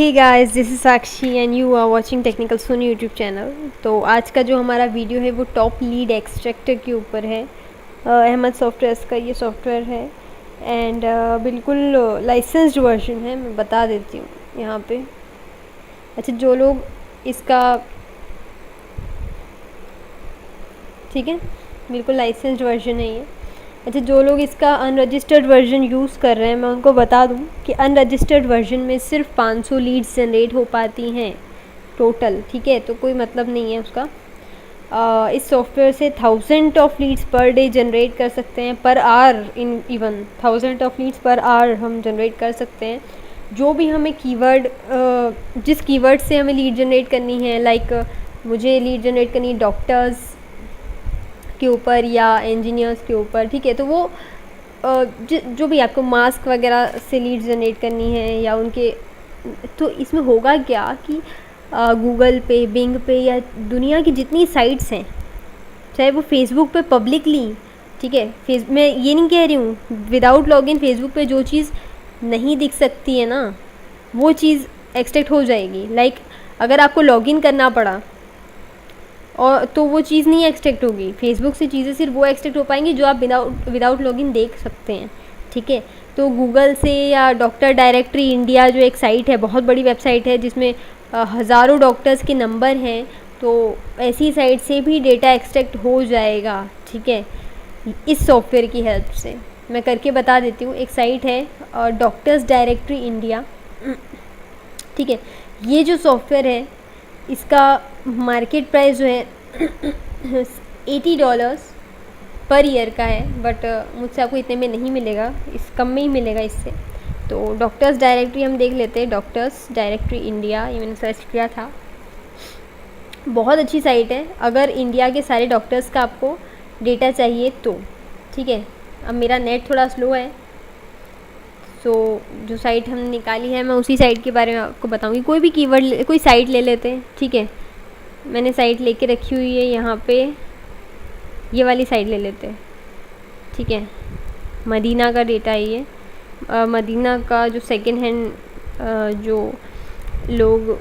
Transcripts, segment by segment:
Hey guys, this is Sakshi and you are watching technical Soni YouTube channel. तो आज का जो हमारा वीडियो है वो टॉप लीड एक्सट्रैक्टर के ऊपर है। अहमद सॉफ्टवेयर्स का ये सॉफ्टवेयर है एंड बिल्कुल लाइसेंस्ड वर्जन है। मैं बता देती हूँ यहाँ पे। अच्छा, जो लोग इसका ठीक है, बिल्कुल लाइसेंस्ड वर्जन है ये। अच्छा, जो लोग इसका अनरजिस्टर्ड वर्जन यूज़ कर रहे हैं, मैं उनको बता दूं कि अनरजिस्टर्ड वर्जन में सिर्फ 500 लीड्स जनरेट हो पाती हैं टोटल। ठीक है, तो कोई मतलब नहीं है उसका। इस सॉफ्टवेयर से 1000 of leads per day generate कर सकते हैं, per hour in even 1000 of leads per hour हम जनरेट कर सकते हैं। जो भी हमें कीवर्ड, जिस कीवर्ड से हमें लीड जनरेट करनी है, लाइक मुझे लीड जनरेट करनी है डॉक्टर्स के ऊपर या इंजीनियर्स के ऊपर, ठीक है, तो वो जो भी आपको मास्क वगैरह से लीड जनरेट करनी है या उनके, तो इसमें होगा क्या कि गूगल पे, बिंग पे या दुनिया की जितनी साइट्स हैं, चाहे वो फेसबुक पे पब्लिकली, ठीक है, मैं ये नहीं कह रही हूँ विदाउट लॉगिन फेसबुक पे जो चीज़ नहीं दिख सकती है ना, वो चीज़ एक्सट्रैक्ट हो जाएगी। लाइक अगर आपको लॉगिन करना पड़ा और तो वो चीज़ नहीं एक्सट्रैक्ट होगी फेसबुक से। चीज़ें सिर्फ वो एक्सट्रैक्ट हो पाएंगी जो आप विदाउट लॉगिन देख सकते हैं। ठीक है, तो गूगल से या डॉक्टर डायरेक्टरी इंडिया जो एक साइट है, बहुत बड़ी वेबसाइट है जिसमें हज़ारों डॉक्टर्स के नंबर हैं, तो ऐसी साइट से भी डेटा एक्सट्रैक्ट हो जाएगा। ठीक है, इस सॉफ्टवेयर की हेल्प से मैं करके बता देती हूँ। एक साइट है डॉक्टर्स डायरेक्टरी इंडिया। ठीक है, ये जो सॉफ्टवेयर है इसका मार्केट प्राइस जो है $80 पर ईयर का है, बट मुझसे आपको इतने में नहीं मिलेगा, इस कम में ही मिलेगा इससे। तो डॉक्टर्स डायरेक्टरी हम देख लेते हैं। डॉक्टर्स डायरेक्टरी इंडिया, ये मैंने सर्च किया था, बहुत अच्छी साइट है अगर इंडिया के सारे डॉक्टर्स का आपको डेटा चाहिए तो। ठीक है, अब मेरा नेट थोड़ा स्लो है, सो जो साइट हमने निकाली है मैं उसी साइट के बारे में आपको बताऊंगी। कोई भी कीवर्ड, कोई साइट ले लेते हैं। ठीक है, मैंने साइट लेके रखी हुई है यहाँ पे, ये वाली साइट ले लेते हैं। ठीक है, मदीना का डेटा है ये। मदीना का जो सेकंड हैंड जो लोग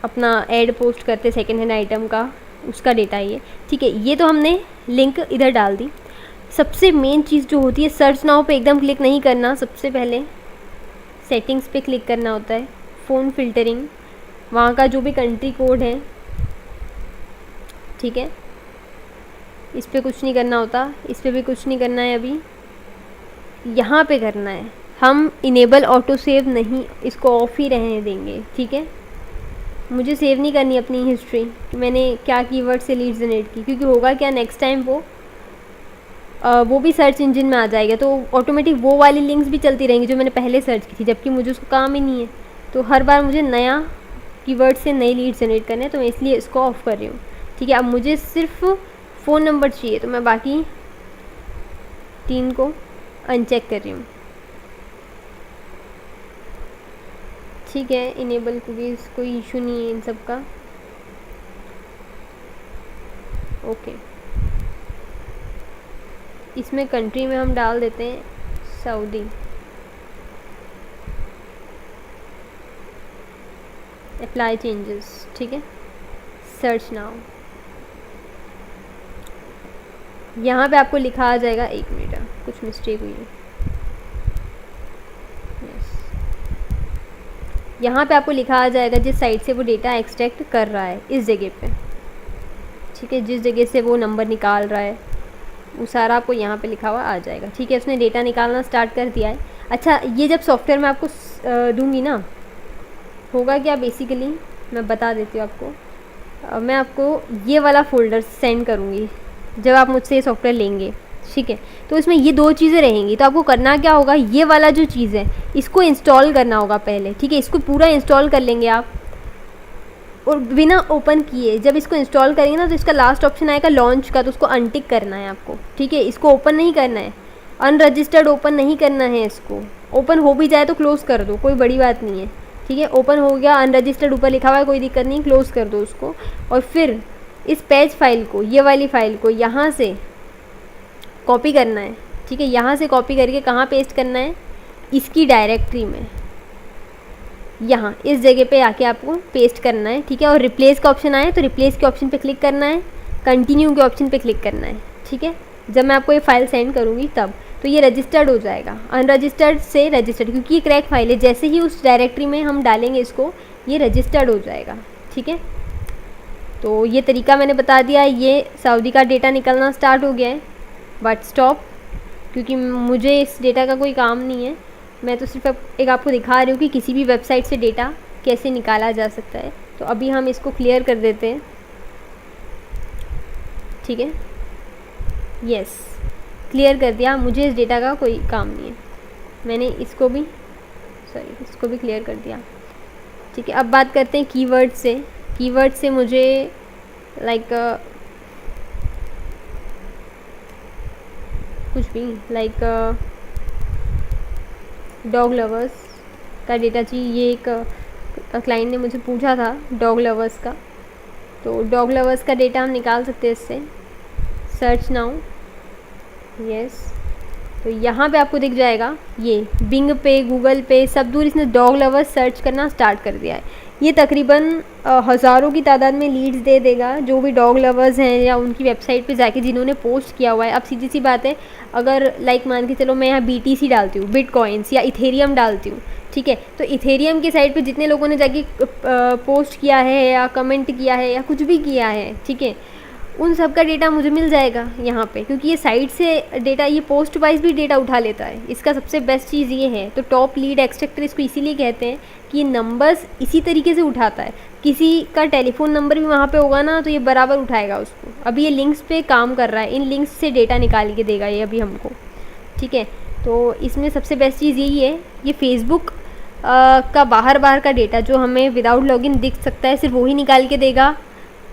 अपना ऐड पोस्ट करते सेकंड हैंड आइटम का, उसका डेटा है ये। ठीक है, ये तो हमने लिंक इधर डाल दी। सबसे मेन चीज़ जो होती है, सर्च नाउ पे एकदम क्लिक नहीं करना, सबसे पहले सेटिंग्स पे क्लिक करना होता है। फ़ोन फिल्टरिंग, वहाँ का जो भी कंट्री कोड है, ठीक है, इस पर कुछ नहीं करना होता, इस पर भी कुछ नहीं करना है, अभी यहाँ पे करना है। हम इनेबल ऑटो सेव नहीं, इसको ऑफ ही रहने देंगे। ठीक है, मुझे सेव नहीं करनी अपनी हिस्ट्री कि मैंने क्या कीवर्ड से लीड जनरेट की, क्योंकि होगा क्या, नेक्स्ट टाइम वो भी सर्च इंजन में आ जाएगा, तो ऑटोमेटिक वो वाली लिंक्स भी चलती रहेंगी जो मैंने पहले सर्च की थी, जबकि मुझे उसको काम ही नहीं है। तो हर बार मुझे नया कीवर्ड से नई लीड जनरेट करने हैं, तो मैं इसलिए इसको ऑफ़ कर रही हूँ। ठीक है, अब मुझे सिर्फ फ़ोन नंबर चाहिए, तो मैं बाकी 3 को अनचेक कर रही हूँ। ठीक है, इनेबल कुकीज़, कोई इशू नहीं है इन सब का। ओके, इसमें कंट्री में हम डाल देते हैं सऊदी। अप्लाई चेंजेस, ठीक है, सर्च नाउ। यहाँ पे आपको लिखा आ जाएगा, 1 मिनट, कुछ मिस्टेक हुई है। यस, यहाँ पे आपको लिखा आ जाएगा जिस साइट से वो डेटा एक्सट्रैक्ट कर रहा है, इस जगह पे। ठीक है, जिस जगह से वो नंबर निकाल रहा है वो सारा आपको यहाँ पे लिखा हुआ आ जाएगा। ठीक है, उसने डेटा निकालना स्टार्ट कर दिया है। अच्छा, ये जब सॉफ्टवेयर मैं आपको दूंगी ना, होगा क्या बेसिकली, मैं बता देती हूँ आपको। मैं आपको ये वाला फ़ोल्डर सेंड करूँगी जब आप मुझसे ये सॉफ्टवेयर लेंगे। ठीक है, तो इसमें ये 2 चीज़ें रहेंगी, तो आपको करना क्या होगा, ये वाला जो चीज़ है इसको इंस्टॉल करना होगा पहले। ठीक है, इसको पूरा इंस्टॉल कर लेंगे आप, और बिना ओपन किए जब इसको इंस्टॉल करेंगे ना, तो इसका लास्ट ऑप्शन आएगा लॉन्च का, तो उसको अनटिक करना है आपको। ठीक है, इसको ओपन नहीं करना है, अनरजिस्टर्ड ओपन नहीं करना है इसको। ओपन हो भी जाए तो क्लोज़ कर दो, कोई बड़ी बात नहीं है। ठीक है, ओपन हो गया, अनरजिस्टर्ड ऊपर लिखा हुआ है, कोई दिक्कत नहीं, क्लोज़ कर दो उसको। और फिर इस पेज फाइल को, ये वाली फाइल को यहाँ से कॉपी करना है। ठीक है, यहाँ से कॉपी करके कहाँ पेस्ट करना है, इसकी डायरेक्टरी में। यहाँ इस जगह पे आके आपको पेस्ट करना है, ठीक है। और रिप्लेस का ऑप्शन आए तो रिप्लेस के ऑप्शन पे क्लिक करना है, कंटिन्यू के ऑप्शन पे क्लिक करना है, ठीक है। जब मैं आपको ये फाइल सेंड करूँगी तब तो ये रजिस्टर्ड हो जाएगा, अनरजिस्टर्ड से रजिस्टर्ड, क्योंकि ये क्रैक फाइल है। जैसे ही उस डायरेक्टरी में हम डालेंगे इसको, ये रजिस्टर्ड हो जाएगा, ठीक है। तो ये तरीका मैंने बता दिया। ये सऊदी का डेटा निकलना स्टार्ट हो गया है, बट स्टॉप, क्योंकि मुझे इस डेटा का कोई काम नहीं है। मैं तो सिर्फ एक आपको दिखा रही हूँ कि किसी भी वेबसाइट से डेटा कैसे निकाला जा सकता है। तो अभी हम इसको क्लियर कर देते हैं, ठीक है। यस, क्लियर कर दिया। मुझे इस डेटा का कोई काम नहीं है, मैंने इसको भी क्लियर कर दिया, ठीक है। अब बात करते हैं कीवर्ड से। कीवर्ड से मुझे कुछ भी डॉग लवर्स का डेटा चाहिए। ये एक क्लाइंट ने मुझे पूछा था डॉग लवर्स का, तो डॉग लवर्स का डेटा हम निकाल सकते हैं इससे। Search now, yes. तो यहाँ पे आपको दिख जाएगा, ये बिंग पे, गूगल पे, सब दूर इसने डॉग लवर्स सर्च करना स्टार्ट कर दिया है। ये तकरीबन हज़ारों की तादाद में लीड्स दे देगा जो भी डॉग लवर्स हैं या उनकी वेबसाइट पे जाके जिन्होंने पोस्ट किया हुआ है। अब सीधी सी बात है, अगर मान के चलो मैं यहाँ BTC डालती हूँ, बिटकॉइंस, या इथेरियम डालती हूँ, ठीक है। तो इथेरियम की साइट पे जितने लोगों ने जाके पोस्ट किया है या कमेंट किया है या कुछ भी किया है, ठीक है, उन सब का डेटा मुझे मिल जाएगा यहाँ पे, क्योंकि ये साइट से डेटा, ये पोस्ट वाइज भी डेटा उठा लेता है। इसका सबसे बेस्ट चीज़ ये है। तो टॉप लीड एक्सट्रैक्टर इसको इसीलिए कहते हैं कि ये नंबर्स इसी तरीके से उठाता है। किसी का टेलीफोन नंबर भी वहाँ पे होगा ना, तो ये बराबर उठाएगा उसको। अभी ये लिंक्स पे काम कर रहा है, इन लिंक्स से डेटा निकाल के देगा ये अभी हमको, ठीक है। तो इसमें सबसे बेस्ट चीज़ यही है, ये फेसबुक का बाहर का डेटा जो हमें विदाउट लॉगिन दिख सकता है, सिर्फ वही निकाल के देगा,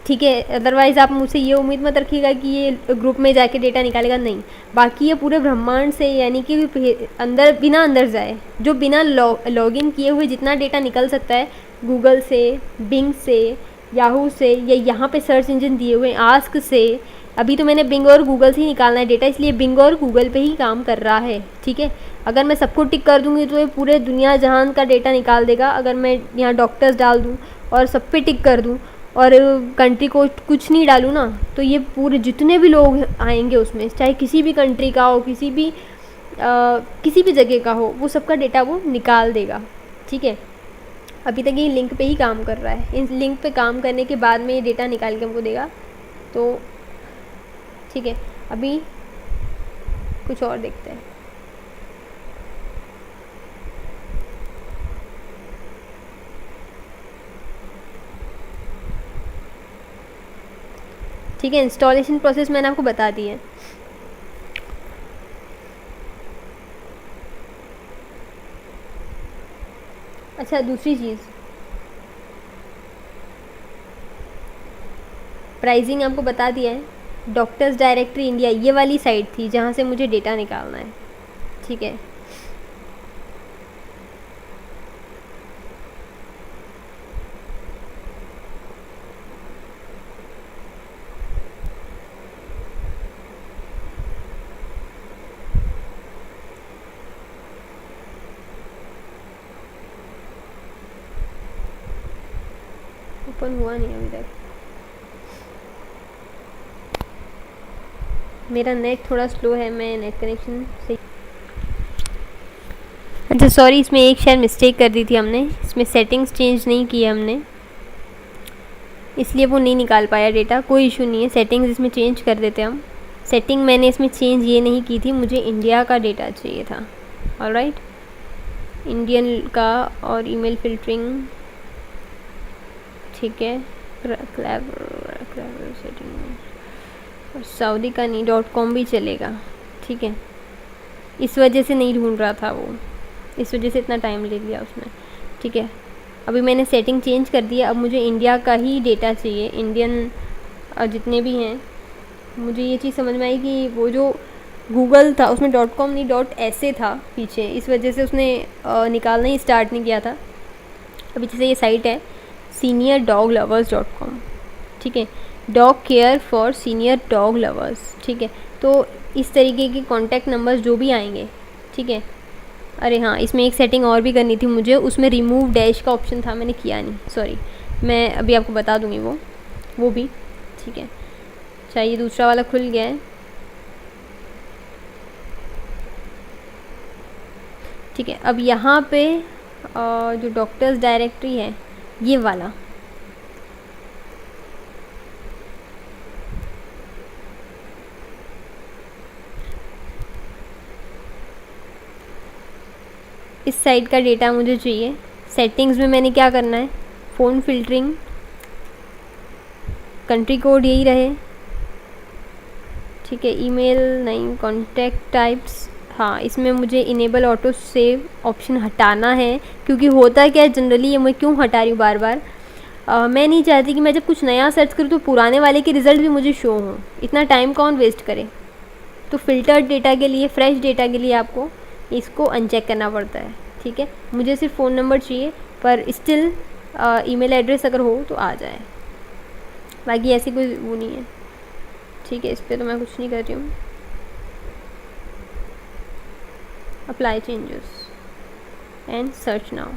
ठीक है। अदरवाइज़ आप मुझसे ये उम्मीद मत रखिएगा कि ये ग्रुप में जाके डेटा निकालेगा, नहीं। बाकी ये पूरे ब्रह्मांड से, यानी कि बिना अंदर जाए, जो बिना लॉगिन किए हुए जितना डेटा निकल सकता है, गूगल से, बिंग से, याहू से, या यहाँ पे सर्च इंजन दिए हुए आस्क से। अभी तो मैंने बिंग और गूगल से ही निकालना है डेटा, इसलिए बिंग और गूगल पे ही काम कर रहा है, ठीक है। अगर मैं सबको टिक कर दूँगी तो ये पूरे दुनिया जहान का डेटा निकाल देगा। अगर मैं यहाँ डॉक्टर्स डाल दूँ और सब पे टिक कर दूँ और कंट्री को कुछ नहीं डालूँ ना, तो ये पूरे जितने भी लोग आएंगे उसमें, चाहे किसी भी कंट्री का हो, किसी भी जगह का हो, वो सबका डेटा वो निकाल देगा, ठीक है। अभी तक ये लिंक पे ही काम कर रहा है। इन लिंक पे काम करने के बाद में ये डेटा निकाल के हमको देगा, तो ठीक है। अभी कुछ और देखते हैं। ठीक है, इंस्टॉलेशन प्रोसेस मैंने आपको बता दी है। अच्छा, दूसरी चीज़, प्राइसिंग आपको बता दिया है। डॉक्टर्स डायरेक्टरी इंडिया ये वाली साइट थी जहाँ से मुझे डेटा निकालना है, ठीक है। ओपन हुआ नहीं अभी तक, मेरा नेट थोड़ा स्लो है, मैं नेट कनेक्शन से। अच्छा सॉरी, इसमें एक शायद मिस्टेक कर दी थी हमने, इसमें सेटिंग्स चेंज नहीं की है हमने, इसलिए वो नहीं निकाल पाया डेटा। कोई इशू नहीं है, सेटिंग्स इसमें चेंज कर देते हम। सेटिंग मैंने इसमें चेंज ये नहीं की थी, मुझे इंडिया का डेटा चाहिए था, ऑलराइट, इंडियन का, और ईमेल फिल्टरिंग, ठीक है। सेटिंग और सऊदी का नहीं, .com भी चलेगा, ठीक है। इस वजह से नहीं ढूंढ रहा था वो, इस वजह से इतना टाइम ले लिया उसने, ठीक है। अभी मैंने सेटिंग चेंज कर दी है, अब मुझे इंडिया का ही डेटा चाहिए, इंडियन जितने भी हैं। मुझे ये चीज़ समझ में आई कि वो जो गूगल था उसमें .com नहीं .sa था पीछे, इस वजह से उसने निकालना ही स्टार्ट नहीं किया था। अभी जैसे ये साइट है seniordoglovers.com, ठीक है, dog care for senior dog lovers, ठीक है। तो इस तरीके के कॉन्टैक्ट नंबर्स जो भी आएंगे, ठीक है, अरे हाँ, इसमें एक सेटिंग और भी करनी थी मुझे, उसमें रिमूव डैश का ऑप्शन था, मैंने किया नहीं, सॉरी। मैं अभी आपको बता दूँगी वो भी, ठीक है। अच्छा, ये दूसरा वाला खुल गया है, ठीक है। अब यहाँ पे जो डॉक्टर्स डायरेक्टरी है ये वाला, इस साइड का डेटा मुझे चाहिए। सेटिंग्स में मैंने क्या करना है, फ़ोन फिल्टरिंग, कंट्री कोड यही रहे, ठीक है। ईमेल नहीं, कॉन्टैक्ट टाइप्स, हाँ इसमें मुझे इनेबल ऑटो सेव ऑप्शन हटाना है, क्योंकि होता क्या है जनरली, ये मैं क्यों हटा रही हूँ बार बार, मैं नहीं चाहती कि मैं जब कुछ नया सर्च करूँ तो पुराने वाले के रिज़ल्ट भी मुझे शो हों, इतना टाइम कौन वेस्ट करे। तो फ़िल्टर्ड डेटा के लिए, फ्रेश डेटा के लिए आपको इसको अनचेक करना पड़ता है, ठीक है। मुझे सिर्फ फ़ोन नंबर चाहिए, पर स्टिल ईमेल एड्रेस अगर हो तो आ जाए, बाकी ऐसी कोई वो नहीं है, ठीक है। इस पर तो मैं कुछ नहीं कर रही हूँ। Apply changes and search now,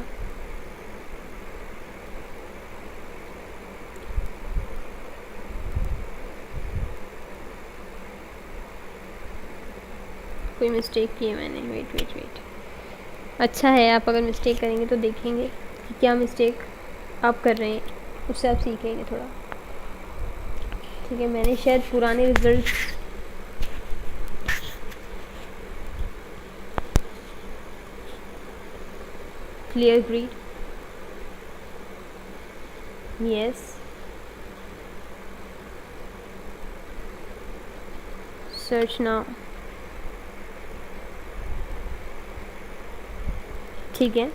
कोई मिस्टेक की है मैंने, वेट। अच्छा है, आप अगर मिस्टेक करेंगे तो देखेंगे कि क्या मिस्टेक आप कर रहे हैं, उससे आप सीखेंगे थोड़ा, ठीक है। मैंने शायद पुराने result, clear grid, yes, search now, ठीक है।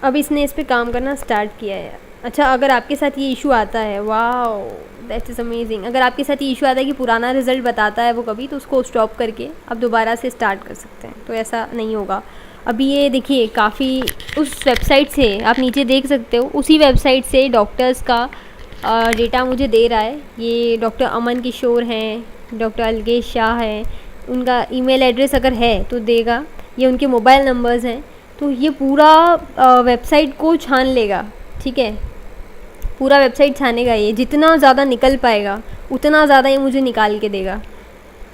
अब इसने इस पे काम करना स्टार्ट किया है। अच्छा, अगर आपके साथ ये इशू आता है, वाओ दैट इज़ अमेजिंग, अगर आपके साथ ये इशू आता है कि पुराना रिज़ल्ट बताता है वो कभी, तो उसको स्टॉप करके आप दोबारा से स्टार्ट कर सकते हैं, तो ऐसा नहीं होगा। अभी ये देखिए, काफ़ी उस वेबसाइट से आप नीचे देख सकते हो, उसी वेबसाइट से डॉक्टर्स का डेटा मुझे दे रहा है। ये डॉक्टर अमन किशोर हैं, डॉक्टर अलगेश शाह हैं, उनका ईमेल एड्रेस अगर है तो देगा, ये उनके मोबाइल नंबर्स हैं, तो ये पूरा वेबसाइट को छान लेगा, ठीक है। पूरा वेबसाइट छानेगा, ये जितना ज़्यादा निकल पाएगा उतना ज़्यादा ये मुझे निकाल के देगा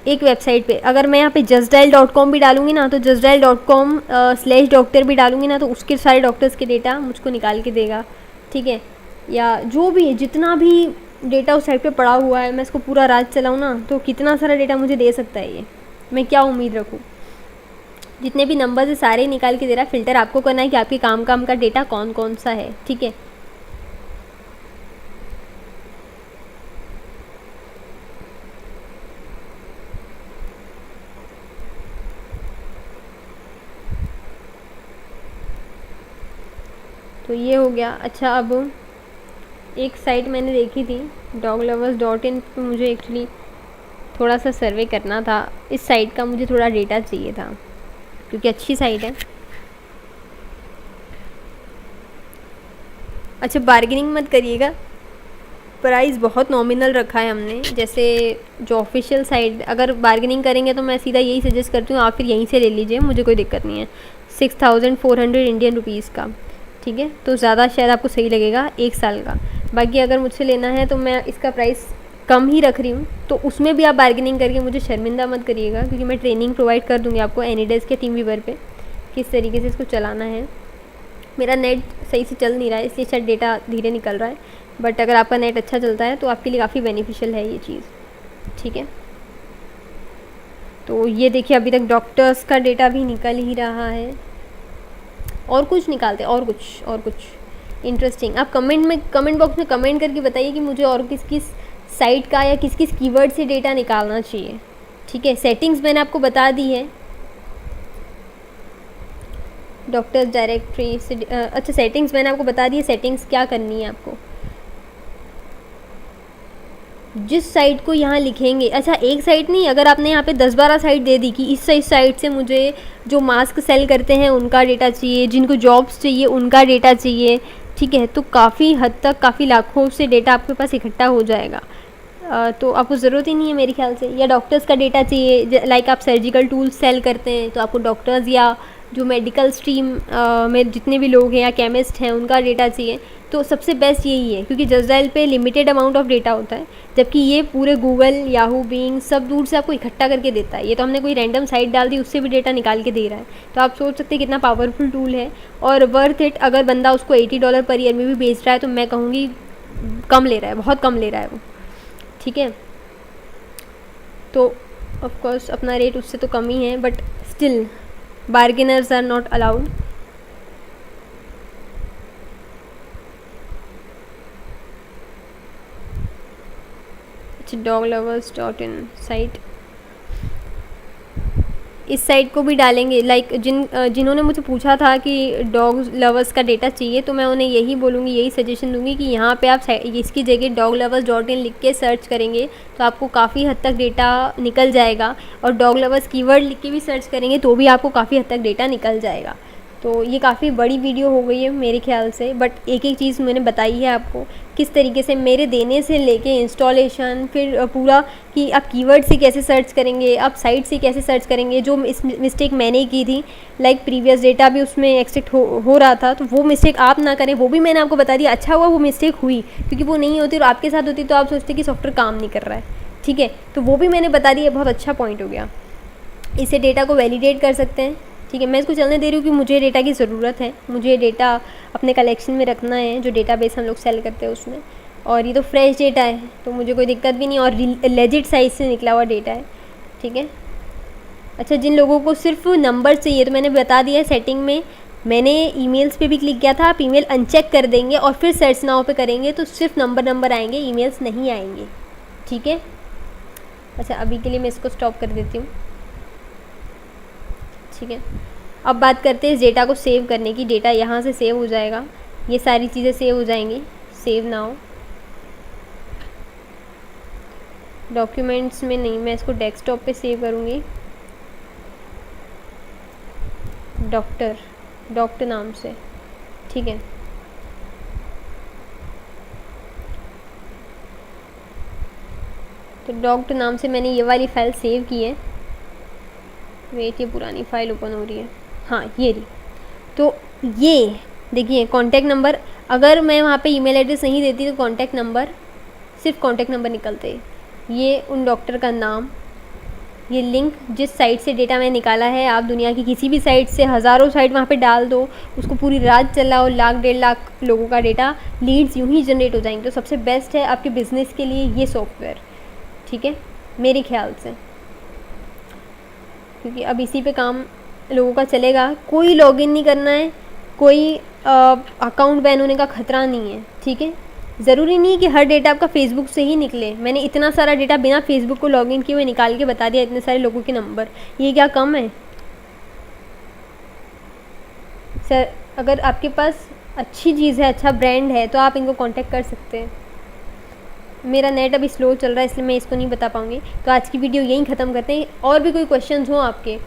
एक वेबसाइट पे। अगर मैं यहाँ पे justdial.com भी डालूँगी ना, तो justdial.com/डॉक्टर भी डालूँगी ना, तो उसके सारे डॉक्टर्स के डेटा मुझको निकाल के देगा, ठीक है। या जो भी जितना भी डेटा उस साइट पे पड़ा हुआ है, मैं इसको पूरा रात चलाऊँ ना, तो कितना सारा डेटा मुझे दे सकता है ये, मैं क्या उम्मीद रखूँ। जितने भी नंबर्स है सारे निकाल के दे रहा है। फ़िल्टर आपको करना है कि आपके काम का डेटा कौन कौन सा है, ठीक है। तो ये हो गया। अच्छा, अब एक साइट मैंने देखी थी doglovers.in पे, मुझे एक्चुअली थोड़ा सा सर्वे करना था, इस साइट का मुझे थोड़ा डेटा चाहिए था क्योंकि अच्छी साइट है। अच्छा, बार्गेनिंग मत करिएगा, प्राइस बहुत नॉमिनल रखा है हमने। जैसे जो ऑफिशियल साइट, अगर बार्गेनिंग करेंगे तो मैं सीधा यही सजेस्ट करती हूँ, आप फिर यहीं से ले लीजिए, मुझे कोई दिक्कत नहीं है। 6400 इंडियन रुपीज़ का, ठीक है, तो ज़्यादा शायद आपको सही लगेगा 1 साल का। बाकी अगर मुझसे लेना है तो मैं इसका प्राइस कम ही रख रही हूँ, तो उसमें भी आप बार्गेनिंग करके मुझे शर्मिंदा मत करिएगा, क्योंकि मैं ट्रेनिंग प्रोवाइड कर दूँगी आपको एनीडेस्क के टीम वीवर पे किस तरीके से इसको चलाना है। मेरा नेट सही से चल नहीं रहा है, इसलिए शायद डेटा धीरे निकल रहा है, बट अगर आपका नेट अच्छा चलता है तो आपके लिए काफ़ी बेनिफिशियल है ये चीज़, ठीक है। तो ये देखिए, अभी तक डॉक्टर्स का डेटा भी निकल ही रहा है, और कुछ निकालते, और कुछ इंटरेस्टिंग। आप कमेंट बॉक्स में कमेंट करके बताइए कि मुझे और किस किस साइट का या किस किस कीवर्ड से डेटा निकालना चाहिए, ठीक है। सेटिंग्स मैंने आपको बता दी है डॉक्टर्स डायरेक्टरी से। अच्छा, सेटिंग्स मैंने आपको बता दी है, सेटिंग्स क्या करनी है आपको, जिस साइट को यहाँ लिखेंगे। अच्छा, एक साइट नहीं, अगर आपने यहाँ पे 10-12 साइट दे दी कि इस साइट से मुझे जो मास्क सेल करते हैं उनका डेटा चाहिए, जिनको जॉब्स चाहिए उनका डेटा चाहिए, ठीक है, तो काफ़ी हद तक, काफ़ी लाखों से डेटा आपके पास इकट्ठा हो जाएगा। तो आपको ज़रूरत ही नहीं है मेरे ख्याल से। या डॉक्टर्स का डेटा चाहिए, लाइक आप सर्जिकल टूल्स सेल करते हैं तो आपको डॉक्टर्स या जो मेडिकल स्ट्रीम में जितने भी लोग हैं या केमिस्ट हैं उनका डेटा चाहिए, तो सबसे बेस्ट यही है, क्योंकि जज़ाइल पे लिमिटेड अमाउंट ऑफ डेटा होता है, जबकि ये पूरे गूगल, याहू, बिंग सब दूर से आपको इकट्ठा करके देता है। ये तो हमने कोई रैंडम साइट डाल दी, उससे भी डेटा निकाल के दे रहा है। तो आप सोच सकते हैं कितना पावरफुल टूल है और वर्थ इट। अगर बंदा उसको $80 पर ईयर में भी बेच रहा है तो मैं कहूँगी कम ले रहा है, बहुत कम ले रहा है वो, ठीक है। तो ऑफ कोर्स अपना रेट उससे तो कम ही है, but still bargainers are not allowed. doglovers.in site, इस साइट को भी डालेंगे। लाइक जिन्होंने मुझे पूछा था कि डॉग लवर्स का डेटा चाहिए, तो मैं उन्हें यही बोलूँगी, यही सजेशन दूंगी कि यहाँ पे आप इसकी जगह doglovers.in लिख के सर्च करेंगे तो आपको काफ़ी हद तक डेटा निकल जाएगा, और डॉग लवर्स कीवर्ड लिख के भी सर्च करेंगे तो भी आपको काफ़ी हद तक डेटा निकल जाएगा। तो ये काफ़ी बड़ी वीडियो हो गई है मेरे ख्याल से, बट एक एक चीज़ मैंने बताई है आपको किस तरीके से, मेरे देने से लेके इंस्टॉलेशन, फिर पूरा कि आप कीवर्ड से कैसे सर्च करेंगे, आप साइट से कैसे सर्च करेंगे। जो मिस्टेक मैंने की थी, लाइक प्रीवियस डेटा भी उसमें एक्सेप्ट हो रहा था, तो वो मिस्टेक आप ना करें, वो भी मैंने आपको बता दिया। अच्छा हुआ वो मिस्टेक हुई, क्योंकि वो नहीं होती और आपके साथ होती तो आप सोचते कि सॉफ्टवेयर काम नहीं कर रहा है, ठीक है। तो वो भी मैंने बता दिया, बहुत अच्छा पॉइंट हो गया। इसे डेटा को वैलिडेट कर सकते हैं, ठीक है। मैं इसको चलने दे रही हूँ कि मुझे डेटा की ज़रूरत है, मुझे डेटा अपने कलेक्शन में रखना है, जो डेटाबेस हम लोग सेल करते हैं उसमें। और ये तो फ्रेश डेटा है तो मुझे कोई दिक्कत भी नहीं, और लेजिट साइज से निकला हुआ डेटा है, ठीक है। अच्छा, जिन लोगों को सिर्फ नंबर चाहिए तो मैंने बता दिया है सेटिंग में, मैंने ईमेल्स पे भी क्लिक किया था। आप ईमेल अनचेक कर देंगे और फिर सर्च नाउ पे करेंगे तो सिर्फ नंबर आएंगे, ईमेल्स नहीं आएंगे, ठीक है। अच्छा, अभी के लिए मैं इसको स्टॉप कर देती हूँ, ठीक है। अब बात करते हैं इस डेटा को सेव करने की। डेटा यहाँ से सेव हो जाएगा, ये सारी चीज़ें सेव हो जाएंगी। सेव नाउ, डॉक्यूमेंट्स में नहीं, मैं इसको डेस्कटॉप पे सेव करूँगी, डॉक्टर नाम से, ठीक है। तो डॉक्टर नाम से मैंने ये वाली फ़ाइल सेव की है। वेट, ये पुरानी फ़ाइल ओपन हो रही है, हाँ ये रही। तो ये देखिए कॉन्टैक्ट नंबर, अगर मैं वहाँ पे ईमेल एड्रेस नहीं देती तो कॉन्टैक्ट नंबर, सिर्फ कॉन्टैक्ट नंबर निकलते। ये उन डॉक्टर का नाम, ये लिंक जिस साइट से डेटा मैं निकाला है, आप दुनिया की किसी भी साइट से, हज़ारों साइट वहाँ पे डाल दो, उसको पूरी रात चलाओ, 1,00,000-1,50,000 लोगों का डेटा, लीड्स यूँ ही जनरेट हो जाएंगे। तो सबसे बेस्ट है आपके बिज़नेस के लिए ये सॉफ्टवेयर, ठीक है, मेरे ख्याल से, क्योंकि अब इसी पे काम लोगों का चलेगा। कोई लॉगिन नहीं करना है, कोई अकाउंट बैन होने का ख़तरा नहीं है, ठीक है। ज़रूरी नहीं कि हर डेटा आपका फेसबुक से ही निकले। मैंने इतना सारा डेटा बिना फेसबुक को लॉगिन किए हुए निकाल के बता दिया, इतने सारे लोगों के नंबर, ये क्या कम है सर? अगर आपके पास अच्छी चीज़ है, अच्छा ब्रांड है, तो आप इनको कांटेक्ट कर सकते हैं। मेरा नेट अभी स्लो चल रहा है इसलिए मैं इसको नहीं बता पाऊँगी। तो आज की वीडियो यहीं ख़त्म करते हैं। और भी कोई क्वेश्चंस हों आपके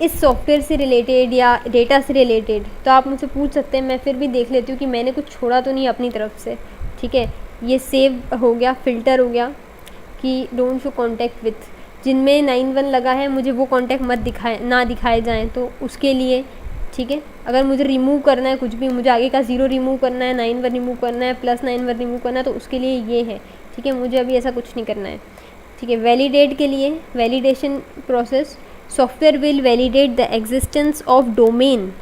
इस सॉफ्टवेयर से रिलेटेड या डेटा से रिलेटेड तो आप मुझसे पूछ सकते हैं, मैं फिर भी देख लेती हूँ कि मैंने कुछ छोड़ा तो नहीं अपनी तरफ से, ठीक है। ये सेव हो गया, फ़िल्टर हो गया कि डोंट शो कॉन्टैक्ट विथ, जिनमें 91 लगा है मुझे वो कॉन्टैक्ट मत दिखाए जाएँ, तो उसके लिए, ठीक है। अगर मुझे रिमूव करना है कुछ भी, मुझे आगे का 0 रिमूव करना है, 91 रिमूव करना है, +91 रिमूव करना है, तो उसके लिए ये है, ठीक है। मुझे अभी ऐसा कुछ नहीं करना है, ठीक है। वैलिडेट के लिए, validation process, software will validate the existence of domain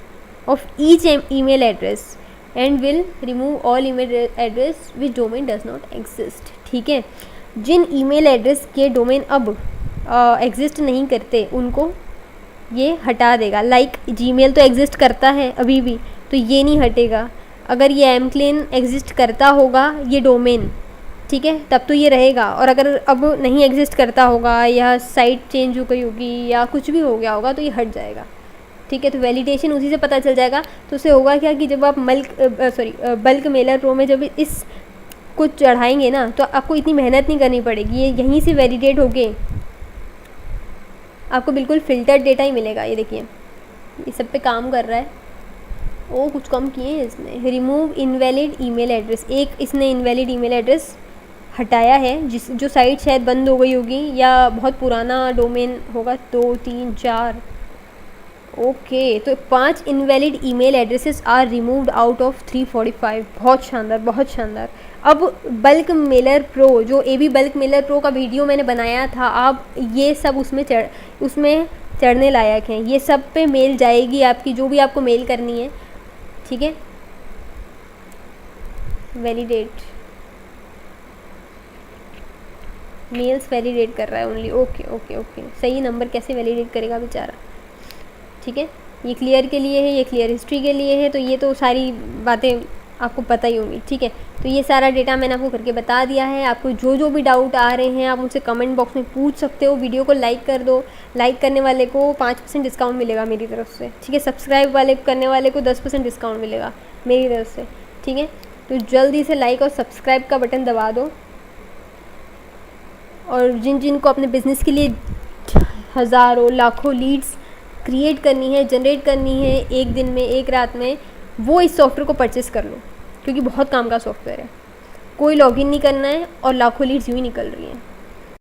of each email address and will remove all email address which domain does not exist, ठीक है। जिन ईमेल एड्रेस के डोमेन अब एग्जिस्ट नहीं करते उनको ये हटा देगा। लाइक जीमेल तो एग्जिस्ट करता है अभी भी, तो ये नहीं हटेगा। अगर ये एमक्लेन एग्जिस्ट करता होगा ये डोमेन, ठीक है, तब तो ये रहेगा। और अगर अब नहीं एग्जिस्ट करता होगा या साइट चेंज हो गई होगी या कुछ भी हो गया होगा तो ये हट जाएगा, ठीक है। तो वैलिडेशन उसी से पता चल जाएगा। तो उससे होगा क्या कि जब आप बल्क मेलर प्रो में जब इस कुछ चढ़ाएंगे ना, तो आपको इतनी मेहनत नहीं करनी पड़ेगी, ये यहीं से वैलिडेट होके आपको बिल्कुल फ़िल्टर्ड डेटा ही मिलेगा। ये देखिए ये सब पे काम कर रहा है। ओ कुछ कम किए हैं इसने, रिमूव इनवैलिड ईमेल एड्रेस, एक इसने इनवैलिड ईमेल एड्रेस हटाया है, जिस जो साइट शायद बंद हो गई होगी या बहुत पुराना डोमेन होगा, 2 3 4। ओके, तो 5 invalid email addresses are removed out of 345। बहुत शानदार, बहुत शानदार। अब बल्क मेलर प्रो, जो AB बल्क मेलर प्रो का वीडियो मैंने बनाया था, आप ये सब उसमें चढ़ने लायक हैं। ये सब पे मेल जाएगी आपकी, जो भी आपको मेल करनी है, ठीक है। वैलिडेट मेल्स वैलिडेट कर रहा है ओनली। ओके ओके ओके, सही नंबर कैसे वैलिडेट करेगा बेचारा, ठीक है। ये क्लियर के लिए है, ये क्लियर हिस्ट्री के लिए है, तो ये तो सारी बातें आपको पता ही होंगी, ठीक है। तो ये सारा डेटा मैंने आपको करके बता दिया है। आपको जो जो भी डाउट आ रहे हैं आप मुझसे कमेंट बॉक्स में पूछ सकते हो। वीडियो को लाइक कर दो, लाइक करने वाले को 5% डिस्काउंट मिलेगा मेरी तरफ से, ठीक है। सब्सक्राइब करने वाले को 10% डिस्काउंट मिलेगा मेरी तरफ से, ठीक है। तो जल्दी से लाइक और सब्सक्राइब का बटन दबा दो। और जिन को अपने बिज़नेस के लिए हज़ारों लाखों लीड्स क्रिएट करनी है, जनरेट करनी है एक दिन में, एक रात में, वो इस सॉफ्टवेयर को परचेस कर लो, क्योंकि बहुत काम का सॉफ्टवेयर है। कोई लॉगिन नहीं करना है और लाखों लीड्स यूँ ही निकल रही हैं।